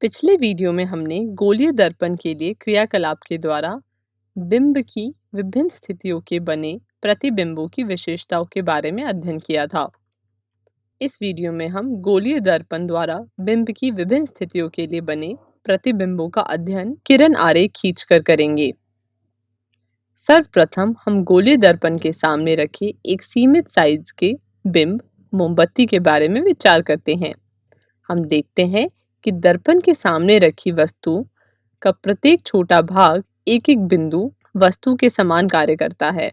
पिछले वीडियो में हमने गोलीय दर्पण के लिए क्रियाकलाप के द्वारा बिंब की विभिन्न स्थितियों के बने प्रतिबिंबों की विशेषताओं के बारे में अध्ययन किया था। इस वीडियो में हम गोलीय दर्पण द्वारा बिंब की विभिन्न स्थितियों के लिए बने प्रतिबिंबों का अध्ययन किरण आरेख खींचकर करेंगे। सर्वप्रथम हम गोलीय दर्पण के सामने रखे एक सीमित साइज के बिंब मोमबत्ती के बारे में विचार करते हैं। हम देखते हैं कि दर्पण के सामने रखी वस्तु का प्रत्येक छोटा भाग एक एक बिंदु वस्तु के समान कार्य करता है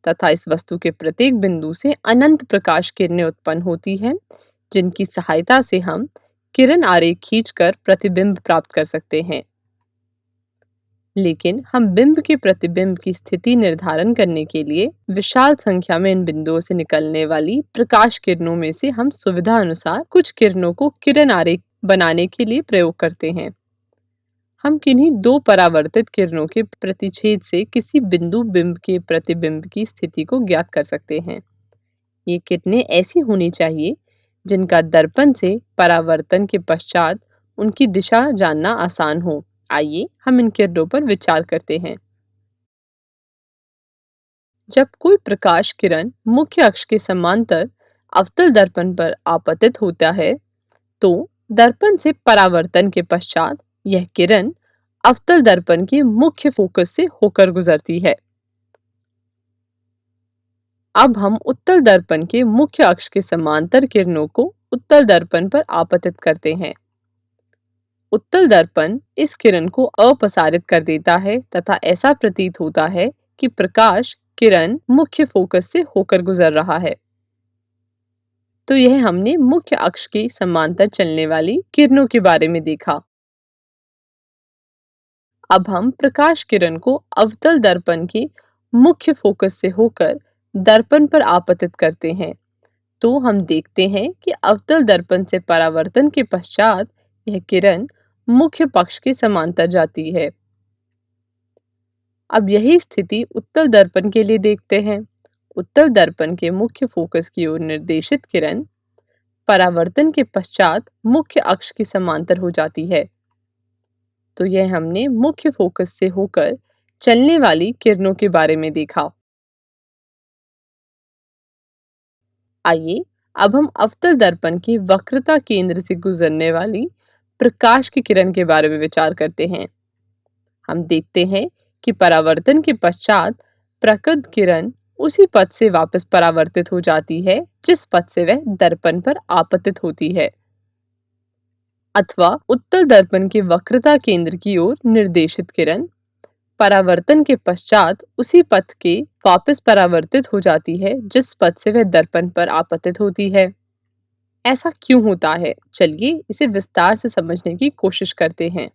तथा इस वस्तु के प्रत्येक बिंदु से अनंत प्रकाश किरणें उत्पन्न होती हैं, जिनकी सहायता से हम किरण आरेख खींचकर प्रतिबिंब प्राप्त कर सकते हैं। लेकिन हम बिंब के प्रतिबिंब की स्थिति निर्धारण करने के लिए विशाल संख्या में इन बिंदुओं से निकलने वाली प्रकाश किरणों में से हम सुविधा अनुसार कुछ किरणों को किरण आरेख बनाने के लिए प्रयोग करते हैं। हम किन्हीं दो परावर्तित किरणों के प्रतिच्छेद से किसी बिंदु बिंब के प्रतिबिंब की स्थिति को ज्ञात कर सकते हैं। ये किरणें ऐसी होनी चाहिए जिनका दर्पण से परावर्तन के पश्चात उनकी दिशा जानना आसान हो। आइए हम इन किरणों पर विचार करते हैं। जब कोई प्रकाश किरण मुख्य अक्ष के समांतर अवतल दर्पण पर आपतित होता है, तो दर्पण से परावर्तन के पश्चात यह किरण अवतल दर्पण के मुख्य फोकस से होकर गुजरती है। अब हम उत्तल दर्पण के मुख्य अक्ष के समांतर किरणों को उत्तल दर्पण पर आपतित करते हैं। उत्तल दर्पण इस किरण को अपसारित कर देता है तथा ऐसा प्रतीत होता है कि प्रकाश किरण मुख्य फोकस से होकर गुजर रहा है। तो यह हमने मुख्य अक्ष के समांतर चलने वाली किरणों के बारे में देखा। अब हम प्रकाश किरण को अवतल दर्पण के मुख्य फोकस से होकर दर्पण पर आपतित करते हैं। तो हम देखते हैं कि अवतल दर्पण से परावर्तन के पश्चात यह किरण मुख्य पक्ष के समांतर जाती है। अब यही स्थिति उत्तल दर्पण के लिए देखते हैं। उत्तल दर्पण के मुख्य फोकस की ओर निर्देशित किरण परावर्तन के पश्चात मुख्य अक्ष के समांतर हो जाती है। तो यह हमने मुख्य फोकस से होकर चलने वाली किरणों के बारे में देखा। आइए अब हम अवतल दर्पण की वक्रता केंद्र से गुजरने वाली प्रकाश की किरण के बारे में विचार करते हैं। हम देखते हैं कि परावर्तन के पश्चात प्रकट किरण उसी पथ से वापस परावर्तित हो जाती है जिस पथ से वह दर्पण पर आपतित होती है, अथवा उत्तल दर्पण के वक्रता केंद्र की ओर निर्देशित किरण परावर्तन के पश्चात उसी पथ के वापस परावर्तित हो जाती है जिस पथ से वह दर्पण पर आपतित होती है। ऐसा क्यों होता है? चलिए इसे विस्तार से समझने की कोशिश करते हैं।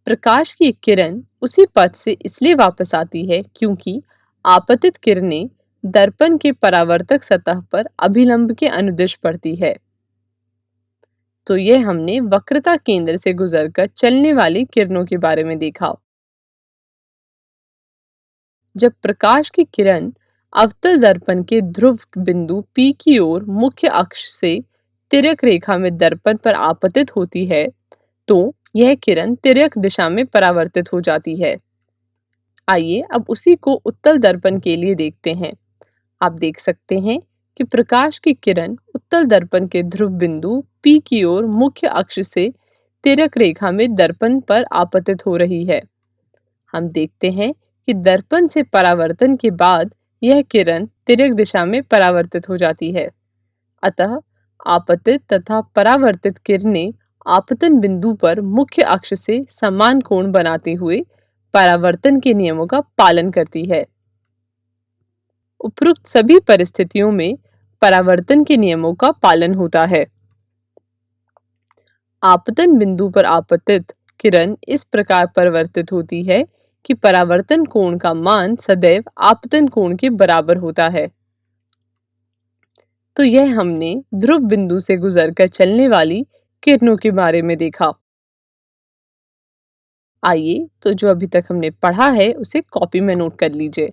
प्रकाश की एक किरण उसी पथ से इसलिए वापस आती है क्योंकि आपतित किरणें दर्पण के परावर्तक सतह पर अभिलंब के अनुदिश पड़ती है। तो यह हमने वक्रता केंद्र से गुजरकर चलने वाली किरणों के बारे में देखा। जब प्रकाश की किरण अवतल दर्पण के ध्रुव बिंदु P की ओर मुख्य अक्ष से तिर्यक रेखा में दर्पण पर आपतित होती है, तो यह किरण तिर्यक दिशा में परावर्तित हो जाती है। आइए अब उसी को उत्तल दर्पण के लिए देखते हैं। आप देख सकते हैं कि प्रकाश की किरण उत्तल दर्पण के ध्रुव बिंदु P की ओर मुख्य अक्ष से तिर्यक रेखा में दर्पण पर आपतित हो रही है। हम देखते हैं कि दर्पण से परावर्तन के बाद यह किरण तिर्यक दिशा में परावर्तित हो जाती है। अतः आपतित तथा परावर्तित किरणें आपतन बिंदु पर मुख्य अक्ष से समान कोण बनाते हुए परावर्तन के नियमों का पालन करती है। उपरोक्त सभी परिस्थितियों में परावर्तन के नियमों का पालन होता है। आपतन बिंदु पर आपतित किरण इस प्रकार परिवर्तित होती है कि परावर्तन कोण का मान सदैव आपतन कोण के बराबर होता है। तो यह हमने ध्रुव बिंदु से गुजरकर चलने वाली किरणों के बारे में देखा। आइए तो जो अभी तक हमने पढ़ा है उसे कॉपी में नोट कर लीजिए।